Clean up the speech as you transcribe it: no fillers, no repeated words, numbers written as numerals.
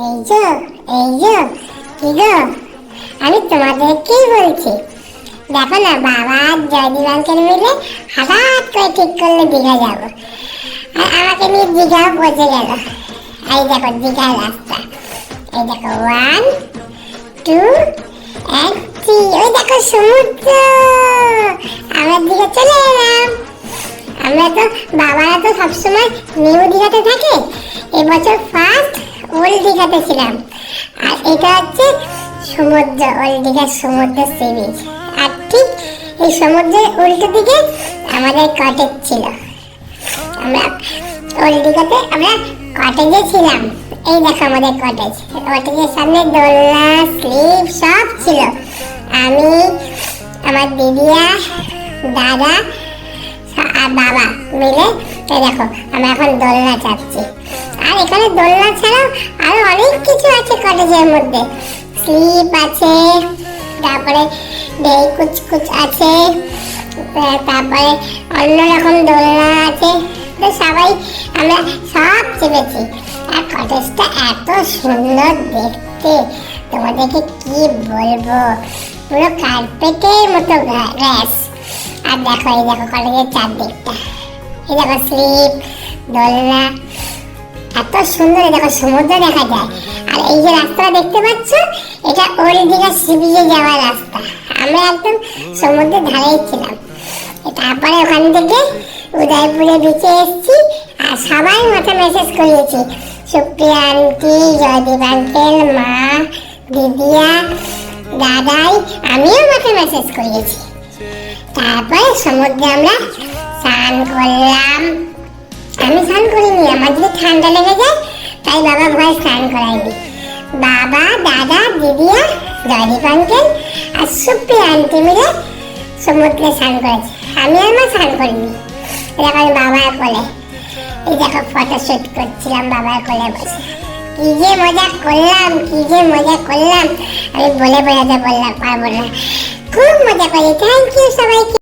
এই যে এই যে কি গো, আমি তোমাদেরকেই বলছি। দেখো না, বাবা আর জয়দীপ আঙ্কেল মিলে হঠাৎ করে ঠিক করলে দীঘা যাবো, আর আমাকে নিয়ে দীঘাও পৌঁছে গেল। এই দেখো দীঘার রাস্তা, এই দেখো 1 2 and 3, ওই দেখো সমুদ্র। আমরা দীঘা চলে এলাম। আমরা তো, বাবারা তো সবসময় নিউ দীঘাতে থাকে, এবছর ফার্স্ট ওল্ড দীঘাতে ছিলাম। আর এটা হচ্ছে সমুদ্র, ওল্ড দীঘার সমুদ্র সি বিচ। আর ঠিক এই সমুদ্রের উল্টো দিকে আমাদের কটেজ ছিল। আমরা ওল্ড দীঘাতে আমরা কটেজে ছিলাম। এই দেখো আমাদের কটেজ, কটেজের সামনে দোলনা, স্লিপ সব ছিল। আমি, আমার দিদিরা, দাদা আর বাবা মিলে এই দেখো আমরা এখন দোলনা চাপছি। আর এখানে দোলনা ছাড়াও আরো অনেক কিছু আছে কটেজের মধ্যে। স্লিপ আছে, তারপরে ঢেই কুচকুচ আছে, তারপরে অন্যরকম দোলনা আছে। তো সবাই আমরা সব চেপেছি। আর কটেজটা এত সুন্দর দেখতে, তোমাদেরকে কি বলবো, পুরো কার্পেটের মতো গ্রাস। আর দেখো, এই দেখো কলেজের চারদিকটা, এই দেখো স্লিপ, দোলনা, এত সুন্দর। এই দেখো সমুদ্র দেখা যায়। আর এই যে রাস্তাটা দেখতে পাচ্ছ, এটা ওল্ড দীঘা সি বিচে যাওয়ার রাস্তা। আমরা একদম সমুদ্রের ধারেই ছিলাম। তারপরে ওখান থেকে উদয়পুরে বিচে এসেছি। আর সবাই মাথা মেসেজ করিয়েছি, সুপ্রিয়া আন্টি, জয়দীপ আঙ্কেল, মা, দিদিয়া, দাদাই, আমিও মাথা মেসেজ করিয়েছি। তারপরে সমুদ্রে আমরা স্নান করলাম। আমি স্নান করিনি, আমার যদি ঠান্ডা লেগে যায় তাই বাবা ভয় স্নান করাই দিই। বাবা, দাদা, দিদিয়া, জয়দীপ আঙ্কেল আর সুপ্রিয়া আন্টি মিলে সমুদ্রে স্নান করেছে। আমি আর মা স্নান করিনি। দেখো আমি বাবার কোলে, এই দেখো ফটোশুট করছিলাম বাবার কোলে বসে। কি যে মজা করলাম, কি যে মজা করলাম, আমি বলে বোঝাতে পারবো না। খুব মজা করি। থ্যাংক ইউ সবাইকে।